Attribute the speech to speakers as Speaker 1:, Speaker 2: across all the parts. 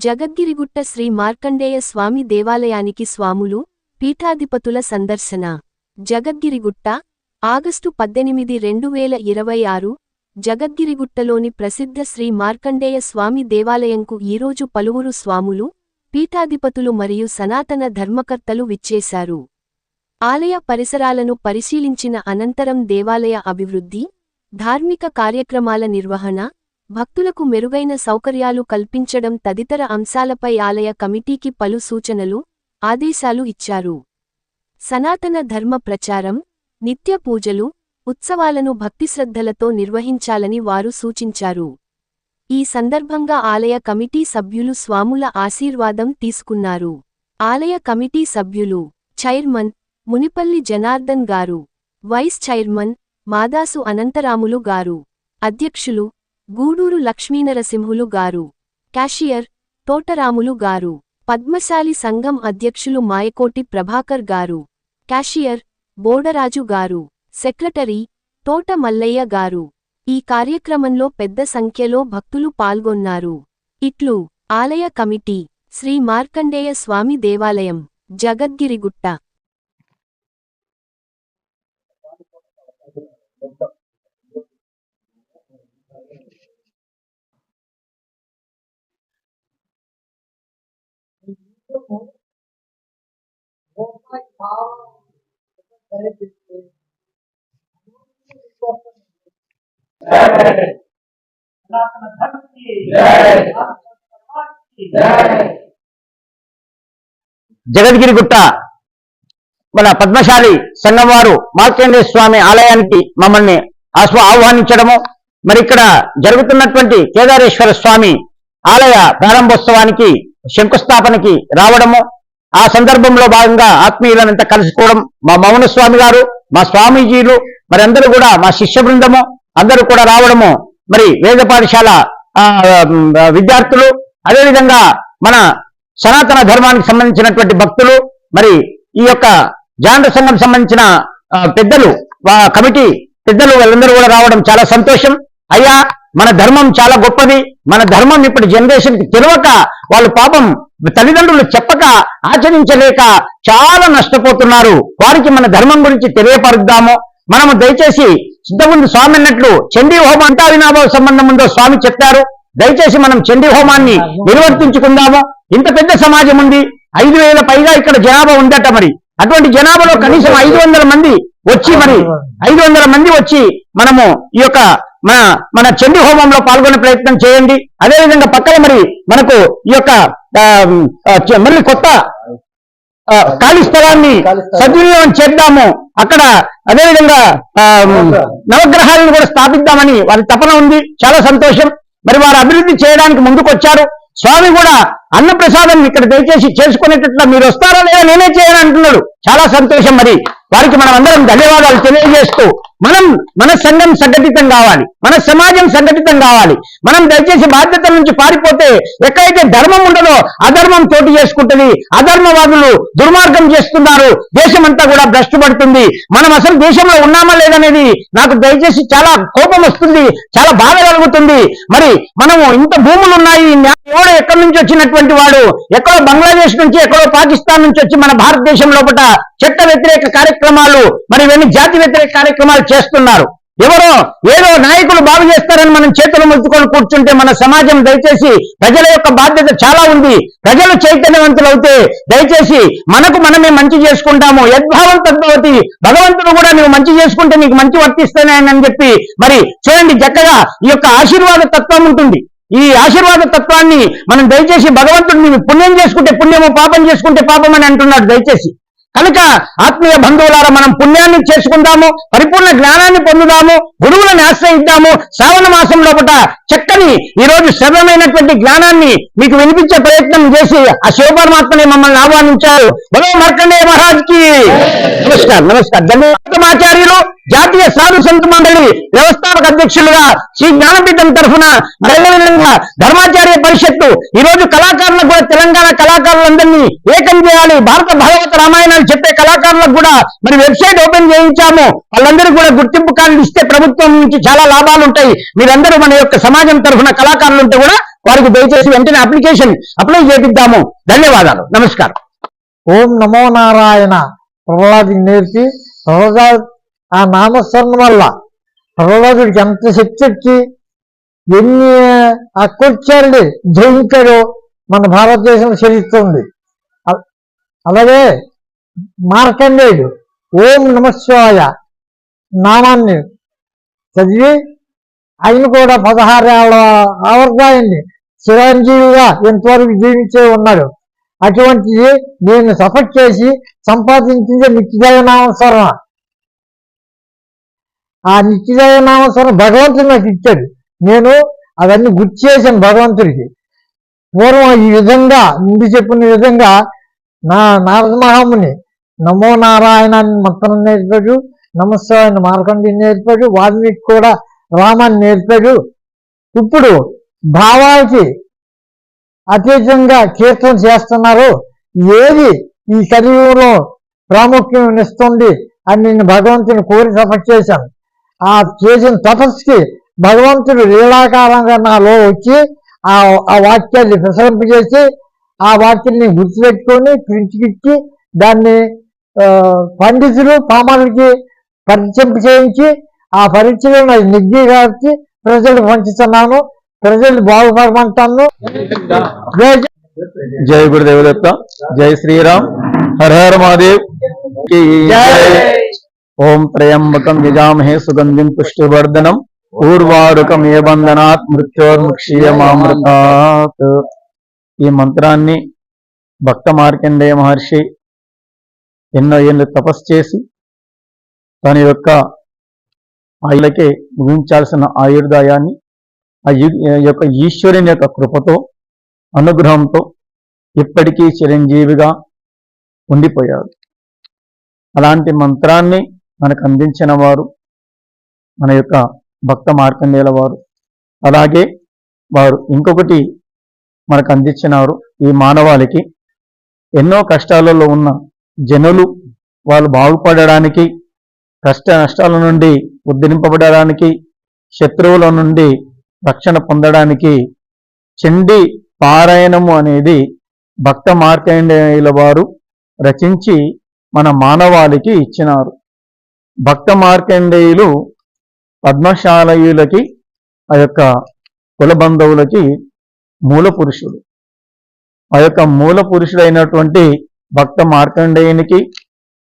Speaker 1: జగద్గిరిగుట్ట శ్రీ మార్కండేయ స్వామి దేవాలయానికి స్వాములు, పీఠాధిపతుల సందర్శన. జగద్గిరిగుట్ట, ఆగస్టు 18, 2026. జగద్గిరిగుట్టలోని ప్రసిద్ధ శ్రీ మార్కండేయ స్వామి దేవాలయంకు ఈరోజు పలువురు స్వాములు, పీఠాధిపతులు మరియు సనాతన ధర్మకర్తలు విచ్చేశారు. ఆలయ పరిసరాలను పరిశీలించిన అనంతరం దేవాలయ అభివృద్ధి, ధార్మిక కార్యక్రమాల నిర్వహణ, భక్తులకు మెరుగైన సౌకర్యాలు కల్పించడం తదితర అంశాలపై ఆలయ కమిటీకి పలు సూచనలు, ఆదేశాలు ఇచ్చారు. సనాతన ధర్మ ప్రచారం, నిత్య పూజలు, ఉత్సవాలను భక్తిశ్రద్ధలతో నిర్వహించాలని వారు సూచించారు. ఈ సందర్భంగా ఆలయ కమిటీ సభ్యులు స్వాముల ఆశీర్వాదం తీసుకున్నారు. ఆలయ కమిటీ సభ్యులు: చైర్మన్ మునిపల్లి జనార్దన్ గారు, వైస్ చైర్మన్ మాదాసు అనంతరాములు గారు, అధ్యక్షులు గూడూరు లక్ష్మీనరసింహులు గారు, క్యాషియర్ తోటరాములు గారు, పద్మశాలి సంఘం అధ్యక్షులు మాయకోటి ప్రభాకర్ గారు, క్యాషియర్ బోడరాజు గారు, సెక్రటరీ తోట మల్లయ్య గారు. ఈ కార్యక్రమంలో పెద్ద సంఖ్యలో భక్తులు పాల్గొన్నారు. ఇట్లు ఆలయ కమిటీ, శ్రీ మార్కండేయ స్వామి దేవాలయం, జగద్గిరిగుట్ట.
Speaker 2: జగద్గిరిగుట్ట మన పద్మశాలి సంఘం వారు మార్కండేయ స్వామి ఆలయానికి మమ్మల్ని ఆహ్వానించడము, మరి ఇక్కడ జరుగుతున్నటువంటి కేదారేశ్వర స్వామి ఆలయ ప్రారంభోత్సవానికి శంకుస్థాపనకి రావడము, ఆ సందర్భంలో భాగంగా ఆత్మీయులంతా కలుసుకోవడం, మా మౌనస్వామి గారు, మా స్వామీజీలు, మరి అందరూ కూడా మా శిష్య బృందము అందరూ కూడా రావడము, మరి వేద పాఠశాల విద్యార్థులు, అదేవిధంగా మన సనాతన ధర్మానికి సంబంధించినటువంటి భక్తులు, మరి ఈ యొక్క జాండ సంఘం సంబంధించిన పెద్దలు, కమిటీ పెద్దలు వాళ్ళందరూ కూడా రావడం చాలా సంతోషం. అయ్యా, మన ధర్మం చాలా గొప్పది, మన ధర్మం ఇప్పుడు జనరేషన్కి తెలియక వాళ్ళు పాపం తల్లిదండ్రులు చెప్పక ఆచరించలేక చాలా నష్టపోతున్నారు. వారికి మన ధర్మం గురించి తెలియపరుద్దాము. మనము దయచేసి సిద్ధముందు స్వామి అన్నట్లు చండీ హోమం అంతా వినాభావ సంబంధం ఉందో స్వామి చెప్పారు. దయచేసి మనం చండీ హోమాన్ని నిర్వర్తించుకుందాము. ఇంత పెద్ద సమాజం ఉంది, 5,000 పైగా ఇక్కడ జనాభా ఉందట. మరి అటువంటి జనాభాలో కనీసం 500 మంది వచ్చి, మరి 500 మంది వచ్చి మనము ఈ యొక్క మన చండీ హోమంలో పాల్గొనే ప్రయత్నం చేయండి. అదేవిధంగా పక్కన మరి మనకు ఈ యొక్క మళ్ళీ కొత్త ఖాళీ స్థలాన్ని సద్వినియోగం చేద్దాము. అక్కడ అదేవిధంగా నవగ్రహాలను కూడా స్థాపిద్దామని వారి తపన ఉంది. చాలా సంతోషం. మరి వారు అభివృద్ధి చేయడానికి ముందుకొచ్చారు. స్వామి కూడా అన్నప్రసాదం ఇక్కడ దయచేసి చేసుకునేటట్లా మీరు వస్తారా లేదా నేనే చేయని అంటున్నాడు. చాలా సంతోషం. మరి వారికి మనం అందరం ధన్యవాదాలు తెలియజేస్తూ, మన సంఘం సంఘటితం కావాలి, మన సమాజం సంఘటితం కావాలి. మనం దయచేసి బాధ్యతల నుంచి పారిపోతే ఎక్కడైతే ధర్మం ఉండదో అధర్మం చోటు చేసుకుంటుంది. అధర్మవాదులు దుర్మార్గం చేస్తున్నారు, దేశం అంతా కూడా భ్రష్టు పడుతుంది. మనం అసలు దేశంలో ఉన్నామా లేదనేది నాకు దయచేసి చాలా కోపం వస్తుంది, చాలా బాధ కలుగుతుంది. మరి మనము ఇంత భూములు ఉన్నాయి, ఎవడో ఎక్కడి నుంచి వచ్చినటువంటి వాడు ఎక్కడో బంగ్లాదేశ్ నుంచి ఎక్కడో పాకిస్తాన్ నుంచి వచ్చి మన భారతదేశం లోపల చట్ట వ్యతిరేక కార్యక్రమాలు, మరి ఇవన్నీ జాతి వ్యతిరేక కార్యక్రమాలు చేస్తున్నారు. ఎవరో ఏదో నాయకులు బాగు చేస్తారని మనం చేతులు ముట్టుకొని కూర్చుంటే మన సమాజం దయచేసి ప్రజల యొక్క బాధ్యత చాలా ఉంది. ప్రజలు చైతన్యవంతులు అవుతే దయచేసి మనకు మనమే మంచి చేసుకుంటాము. యద్భావం తద్భవతి, భగవంతుడు కూడా నువ్వు మంచి చేసుకుంటే నీకు మంచి వర్తిస్తానే అని చెప్పి మరి చూడండి, చక్కగా ఈ యొక్క ఆశీర్వాద తత్వం ఉంటుంది. ఈ ఆశీర్వాద తత్వాన్ని మనం దయచేసి భగవంతుడిని పుణ్యం చేసుకుంటే పుణ్యము, పాపం చేసుకుంటే పాపం అని అంటున్నాడు. దయచేసి కనుక ఆత్మీయ బంధువులారా మనం పుణ్యాన్ని చేసుకుందాము, పరిపూర్ణ జ్ఞానాన్ని పొందుదాము, గురువులను ఆశ్రయిద్దాము. శ్రావణ మాసం లోపల చక్కని ఈరోజు శ్రవణమైనటువంటి జ్ఞానాన్ని మీకు వినిపించే ప్రయత్నం చేసి ఆ శివపరమాత్మని మమ్మల్ని ఆహ్వానించారు. బలో మార్కండేయ మహారాజ్కి నమస్కారం. ధన్యవాదాచార్యులు, జాతీయ సాధు సంత మండలి వ్యవస్థాపక అధ్యక్షులుగా శ్రీ జ్ఞానపీఠం తరఫున, అదేవిధంగా ధర్మాచార్య పరిషత్తు ఈరోజు కళాకారులకు కూడా తెలంగాణ కళాకారులందరినీ ఏకం చేయాలి. భారత భాగవత రామాయణాలు చెప్పే కళాకారులకు కూడా మరి వెబ్సైట్ ఓపెన్ చేయించాము. వాళ్ళందరూ కూడా గుర్తింపు కార్డులు ఇస్తే ప్రభుత్వం నుంచి చాలా లాభాలు ఉంటాయి. మీరందరూ మన యొక్క సమాజం తరఫున కళాకారులు ఉంటే కూడా వారికి దయచేసి వెంటనే అప్లికేషన్ అప్లై చేపిద్దాము. ధన్యవాదాలు, నమస్కారం.
Speaker 3: ఓం నమో నారాయణ ప్రహ్లాదుకి నేర్చి ప్రహ్లాద్ ఆ నామస్మరణ వల్ల ప్రహ్లాదుడికి ఎంత శక్తి వచ్చి ఎన్ని అక్కొచ్చారుని జయించాడో మన భారతదేశం చరిత్ర. అలాగే మార్కండేయుడు ఓం నమశివాయ నామాన్ని చదివి ఆయన కూడా 16 ఏళ్ల ఆవర్గాయన్ని చిరంజీవిగా ఎంతవరకు జీవించే ఉన్నాడు. అటువంటిది నేను సపోర్ట్ చేసి సంపాదించింది నిత్యదైవ నామస్మరణ. ఆ నిత్యదైవ నామస్మరణ భగవంతుడు నాకు ఇచ్చాడు. నేను అవన్నీ గుర్తు చేశాను భగవంతుడికి. పూర్వం ఈ విధంగా ముందు చెప్పిన విధంగా నారద మహాముని నమో నారాయణ మంత్రం నేర్పాడు, నమస్కారాన్ని మార్కండేయుని నేర్పాడు, వాల్మీకి కూడా రామాన్ని నేర్పాడు. ఇప్పుడు భావానికి అతీతంగా కీర్తన చేస్తున్నారు. ఏది ఈ కలియుగంలో ప్రాముఖ్యం ఇస్తుంది అని నేను భగవంతుని కోరి తపస్సు చేశాను. ఆ చేసిన తపస్సుకి భగవంతుడు లీలాకారంగా నాలో వచ్చి ఆ వాక్యాన్ని ప్రసరింపజేసి ఆ వాక్యాన్ని గుర్తుపెట్టుకొని ప్రింట్కిచ్చి దాన్ని పండితులు పామాలకి పరిచయం చేయించి ఆ పరీక్షలను అది నెగ్గి కాబట్టి ప్రజలకు పంచుతున్నాను. ప్రజలు బాగుపడమంటాను.
Speaker 4: జై గురుదేవదత్త, జై శ్రీరామ్, హర హర మహాదేవ్ की जय। ओम त्र्यंबकं यजामहे सुगंधिं पुष्टिवर्धनम् ఊర్వారుకమే బంధనాత్ మృత్యోర్ముక్షీయమామృతాత్. ఈ మంత్రాన్ని భక్త మార్కండేయ మహర్షి ఎన్నో ఏళ్ళు తపస్సు చేసి తన యొక్క ఆయులకే ముగించాల్సిన ఆయుర్దాయాన్ని ఆ యొక్క ఈశ్వరుని యొక్క కృపతో అనుగ్రహంతో ఇప్పటికీ చిరంజీవిగా ఉండిపోయారు. అలాంటి మంత్రాన్ని మనకు అందించిన వారు మన యొక్క భక్త మార్కండేయుల వారు. అలాగే వారు ఇంకొకటి మనకు అందించినారు. ఈ మానవాళికి ఎన్నో కష్టాలలో ఉన్న జనులు వాళ్ళు బాగుపడడానికి, కష్ట నష్టాల నుండి ఉద్ధరింపబడడానికి, శత్రువుల నుండి రక్షణ పొందడానికి చండీ పారాయణము అనేది భక్త మార్కండేయుల వారు రచించి మన మానవాళికి ఇచ్చినారు. భక్త మార్కండేయులు పద్మశాలయులకి ఆ యొక్క కుల బంధువులకి మూల పురుషుడు. ఆ యొక్క మూల పురుషుడైనటువంటి భక్త మార్కండేయునికి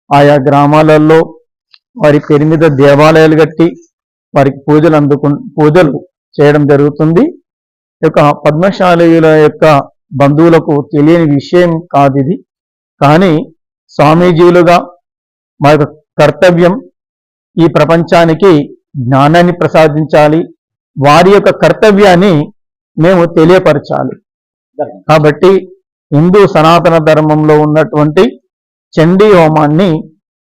Speaker 4: ఆయా గ్రామాలలో వారి పేరు మీద దేవాలయాలు కట్టి వారికి పూజలు చేయడం జరుగుతుంది. ఈ యొక్క పద్మశాలయుల యొక్క బంధువులకు తెలియని విషయం కాదు ఇది. కానీ స్వామీజీలుగా మా యొక్క కర్తవ్యం ఈ ప్రపంచానికి జ్ఞానాన్ని ప్రసాదించాలి, వారి యొక్క కర్తవ్యాన్ని మేము తెలియపరచాలి. కాబట్టి హిందూ సనాతన ధర్మంలో ఉన్నటువంటి చండీ హోమాన్ని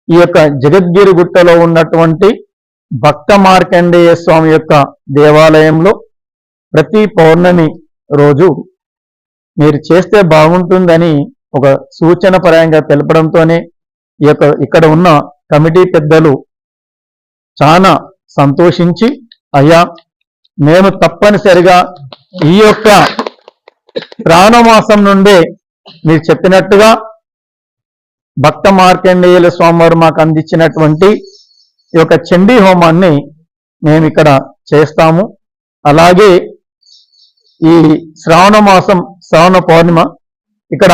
Speaker 4: ఈ యొక్క జగద్గిరి గుట్టలో ఉన్నటువంటి భక్త మార్కండేయ స్వామి యొక్క దేవాలయంలో ప్రతి పౌర్ణమి రోజు మీరు చేస్తే బాగుంటుందని ఒక సూచన పరంగా తెలపడంతోనే ఇక్కడ ఉన్న కమిటీ పెద్దలు చాలా సంతోషించి, అయ్యా మేము తప్పనిసరిగా ఈ యొక్క శ్రావణమాసం నుండే మీరు చెప్పినట్టుగా భక్త మార్కండేయుల స్వామివారు మాకు అందించినటువంటి ఈ యొక్క చండీ హోమాన్ని మేము ఇక్కడ చేస్తాము. అలాగే ఈ శ్రావణమాసం శ్రావణ పౌర్ణిమ ఇక్కడ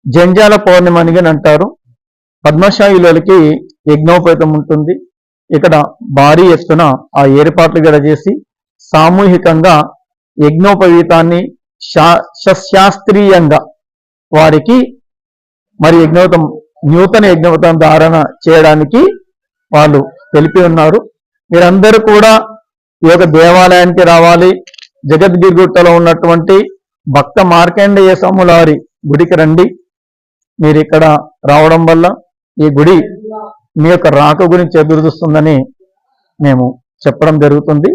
Speaker 4: జంజాల పౌర్ణిమ అని అంటారు. పద్మశాయులకి యజ్ఞోపేతం ఉంటుంది. ఇక్కడ భారీ ఎత్తున ఆ ఏర్పాట్లు కూడా చేసి సామూహికంగా యజ్ఞోపవీతాన్ని శాస్త్రీయంగా వారికి మరి నూతన యజ్ఞోపతం ధారణ చేయడానికి వాళ్ళు తెలిపి ఉన్నారు. మీరందరూ కూడా ఈ యొక్క దేవాలయానికి రావాలి. జగద్గిరిగుట్టలో ఉన్నటువంటి భక్త మార్కండేయ స్వాముల వారి గుడికి రండి. మీరు ఇక్కడ రావడం వల్ల ఈ గుడి మీ యొక్క రాక గురించి ఎదురుస్తుందని మేము చెప్పడం జరుగుతుంది.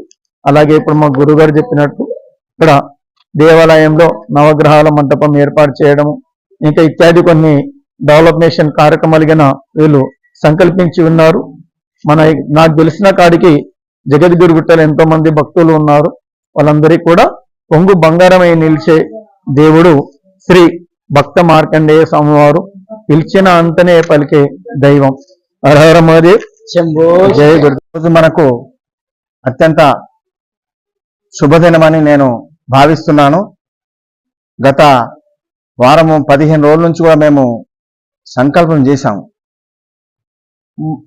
Speaker 4: అలాగే ఇప్పుడు మా గురుగారు చెప్పినట్టు ఇక్కడ దేవాలయంలో నవగ్రహాల మంటపం ఏర్పాటు చేయడము, ఇంకా ఇత్యాది కొన్ని డెవలప్మెంట్ కార్యక్రమాలుగా వీళ్ళు సంకల్పించి ఉన్నారు. నాకు తెలిసిన కాడికి జగద్గిరిగుట్టలో ఎంతో మంది భక్తులు ఉన్నారు. వాళ్ళందరికీ కూడా పొంగు బంగారమై నిలిచే దేవుడు శ్రీ భక్త మార్కండేయ స్వామివారు పిలిచిన అంతనే పలికే దైవం. హరహర మహాదేవ్, శంభో జయ గురు. రోజు మనకు అత్యంత శుభదినమని నేను భావిస్తున్నాను. గత వారము 15 రోజుల నుంచి కూడా మేము సంకల్పం చేశాము.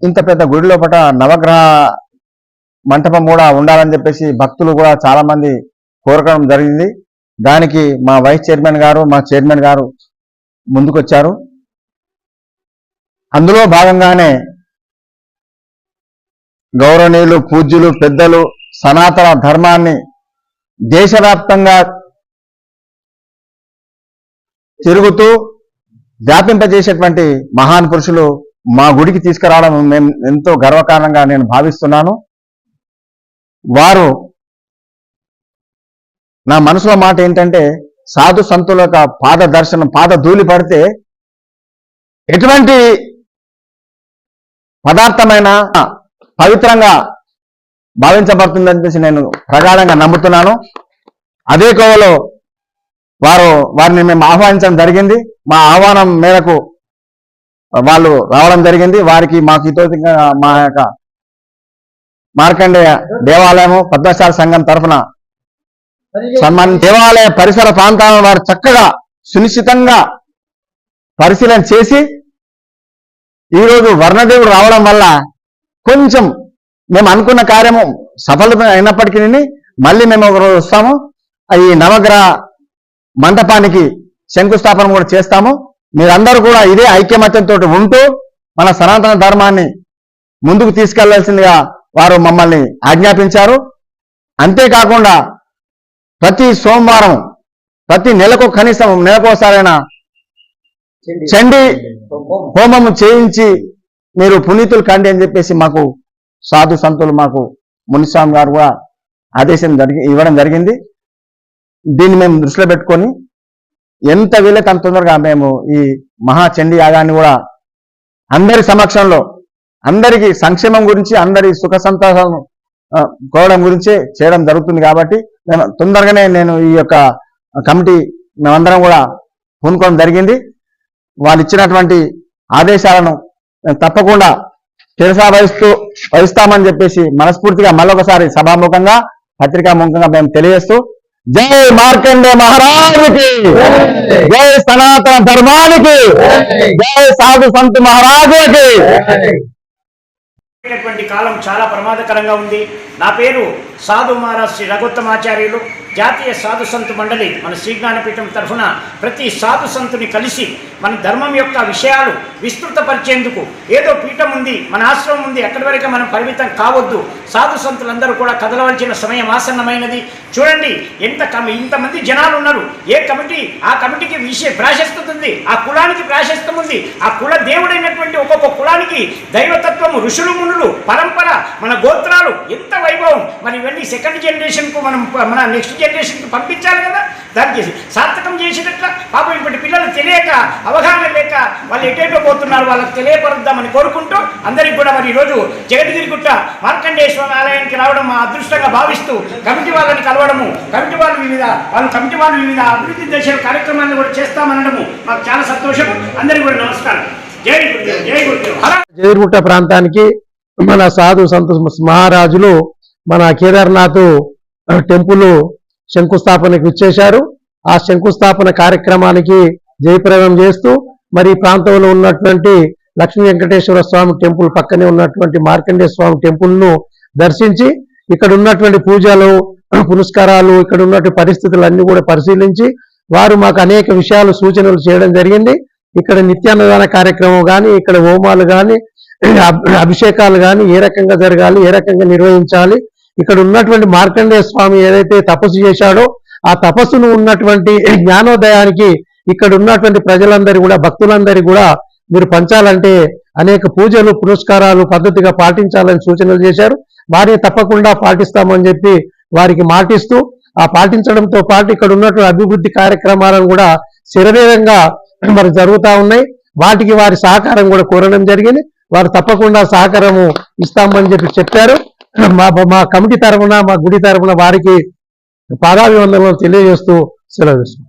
Speaker 4: ఇంత పెద్ద గుడి లోపల నవగ్రహ మంటపం కూడా ఉండాలని చెప్పేసి భక్తులు కూడా చాలా మంది కోరకడం జరిగింది. దానికి మా వైస్ చైర్మన్ గారు, మా చైర్మన్ గారు ముందుకొచ్చారు. అందులో భాగంగానే గౌరవనీయులు, పూజ్యులు, పెద్దలు సనాతన ధర్మాన్ని దేశవ్యాప్తంగా తిరుగుతూ వ్యాపింపజేసేటువంటి మహాన్ పురుషులు మా గుడికి తీసుకురావడం మేము ఎంతో గర్వకారణంగా నేను భావిస్తున్నాను. వారు నా మనసులో మాట ఏంటంటే, సాధు సంతుల యొక్క పాద దర్శనం, పాద ధూళి పడితే ఎటువంటి పదార్థమైన పవిత్రంగా భావించబడుతుందని చెప్పేసి నేను ప్రగాఢంగా నమ్ముతున్నాను. అదే కోవలో వారిని మేము ఆహ్వానించడం జరిగింది. మా ఆహ్వానం మేరకు వాళ్ళు రావడం జరిగింది. వారికి మాకు ఇతోతిగా మా యొక్క మార్కండేయ దేవాలయము పద్మశాలి సంఘం తరఫున దేవాలయ పరిసర ప్రాంతాలను వారు చక్కగా సునిశ్చితంగా పరిశీలన చేసి ఈరోజు వర్ణదేవుడు రావడం వల్ల కొంచెం మేము అనుకున్న కార్యము సఫలం అయినప్పటికీ మళ్ళీ మేము ఒకరోజు వస్తాము. ఈ నవగ్రహ మంటపానికి శంకుస్థాపన కూడా చేస్తాము. మీరందరూ కూడా ఇదే ఐక్యమత్యంతో ఉంటూ మన సనాతన ధర్మాన్ని ముందుకు తీసుకెళ్లాల్సిందిగా వారు మమ్మల్ని ఆజ్ఞాపించారు. అంతేకాకుండా ప్రతి సోమవారం, ప్రతి నెలకు కనీసం నెలకోసారైనా చండీ హోమం చేయించి మీరు పునీతులు కండి అని చెప్పేసి మాకు సాధు సంతులు, మాకు మునిస్వామి గారు కూడా ఆదేశం ఇవ్వడం జరిగింది. దీన్ని మేము దృష్టిలో పెట్టుకొని ఎంత వీలైతే అంత తొందరగా మేము ఈ మహాచండీ యాగాన్ని కూడా అందరి సమక్షంలో, అందరికీ సంక్షేమం గురించి, అందరి సుఖ సంతోషం కోవడం గురించే చేయడం జరుగుతుంది. కాబట్టి నేను తొందరగానే ఈ యొక్క కమిటీ మేమందరం కూడా పూనుకోవడం జరిగింది. వాళ్ళు ఇచ్చినటువంటి ఆదేశాలను తప్పకుండా వహిస్తామని చెప్పేసి మనస్ఫూర్తిగా మళ్ళొకసారి సభాముఖంగా, పత్రికాముఖంగా మేము తెలియజేస్తూ, జై మార్కండే మహారాజుకి, జై సనాతన ధర్మానికి, జై సాధు సంత్ మహారాజుకి.
Speaker 5: కాలం చాలా ప్రమాదకరంగా ఉంది. నా పేరు సాధు మహారాజ్ శ్రీ రఘుత్తమాచార్యులు. జాతీయ సాధు సంతు మండలి మన శ్రీజ్ఞానపీఠం తరఫున ప్రతి సాధు సంతుని కలిసి మన ధర్మం యొక్క విషయాలు విస్తృతపరిచేందుకు ఏదో పీఠం ఉంది, మన ఆశ్రమం ఉంది, అక్కడి వరకు మనం పరిమితం కావద్దు. సాధు సంతులందరూ కూడా కదలవలసిన సమయం ఆసన్నమైనది. చూడండి ఇంతమంది జనాలు ఉన్నారు. ఏ కమిటీ ఆ కమిటీకి ప్రాశస్త్యం ఉంది, ఆ కులానికి ప్రాశస్త్యం ఉంది. ఆ కుల దేవుడైనటువంటి ఒక్కొక్క కులానికి దైవతత్వము, ఋషులు, మునులు, పరంపర, మన గోత్రాలు, ఎంత వైభవం. మరి ఇవన్నీ సెకండ్ జనరేషన్కు మన నెక్స్ట్ జనరేషన్కి పంపించాలి కదా. దానికి సార్థకం చేసినట్ల పాపం ఇప్పటి పిల్లలు తెలియక, అవగాహన లేక వాళ్ళు ఎటేటో పోతున్నారు. వాళ్ళకి తెలియపరుద్దామని కోరుకుంటూ అందరికీ కూడా మరి ఈరోజు జగద్గిరిగుట్ట మార్కండేయ స్వామి ఆలయానికి రావడం మా అదృష్టంగా భావిస్తూ కమిటీ వాళ్ళని కలవడము, కమిటీ వాళ్ళు వివిధ అభివృద్ధి దశల కార్యక్రమాలను కూడా చేస్తామనడము మాకు చాలా సంతోషం. అందరికీ కూడా నమస్కారం. జై గురుదేవ్, జై గురుదేవ్.
Speaker 3: జగద్గిరిగుట్ట ప్రాంతానికి మన సాధు సంత మహారాజులు మన కేదార్నాథ్ టెంపుల్ శంకుస్థాపనకు ఇచ్చేశారు. ఆ శంకుస్థాపన కార్యక్రమానికి జయప్రదం చేస్తూ మరి ప్రాంతంలో ఉన్నటువంటి లక్ష్మీ వెంకటేశ్వర స్వామి టెంపుల్ పక్కనే ఉన్నటువంటి మార్కండేయ స్వామి టెంపుల్ ను దర్శించి ఇక్కడ ఉన్నటువంటి పూజలు, పునస్కారాలు, ఇక్కడ ఉన్నటువంటి పరిస్థితులన్నీ కూడా పరిశీలించి వారు మాకు అనేక విషయాలు, సూచనలు చేయడం జరిగింది. ఇక్కడ నిత్యాన్నదాన కార్యక్రమం కానీ, ఇక్కడ హోమాలు కానీ, అభిషేకాలు కానీ ఏ రకంగా జరగాలి, ఏ రకంగా నిర్వహించాలి, ఇక్కడ ఉన్నటువంటి మార్కండేయ స్వామి ఏదైతే తపస్సు చేశాడో ఆ తపస్సును ఉన్నటువంటి జ్ఞానోదయానికి ఇక్కడ ఉన్నటువంటి ప్రజలందరూ కూడా, భక్తులందరూ కూడా మీరు పంచాలంటే అనేక పూజలు, పునస్కారాలు పద్ధతిగా పాటించాలని సూచనలు చేశారు. వారిని తప్పకుండా పాటిస్తామని చెప్పి వారికి మాటిస్తూ, ఆ పాటించడంతో పాటు ఇక్కడ ఉన్నటువంటి అభివృద్ధి కార్యక్రమాలను కూడా శరవేగంగా మరి జరుగుతూ ఉన్నాయి. వాటికి వారి సహకారం కూడా కోరడం జరిగింది. వారు తప్పకుండా సహకారము ఇస్తామని చెప్పి చెప్పారు. మా కమిటీ తరఫున, మా గుడి తరఫున వారికి పాదాభివందనలు తెలియజేస్తూ సెలవు తీసుకుంటాం.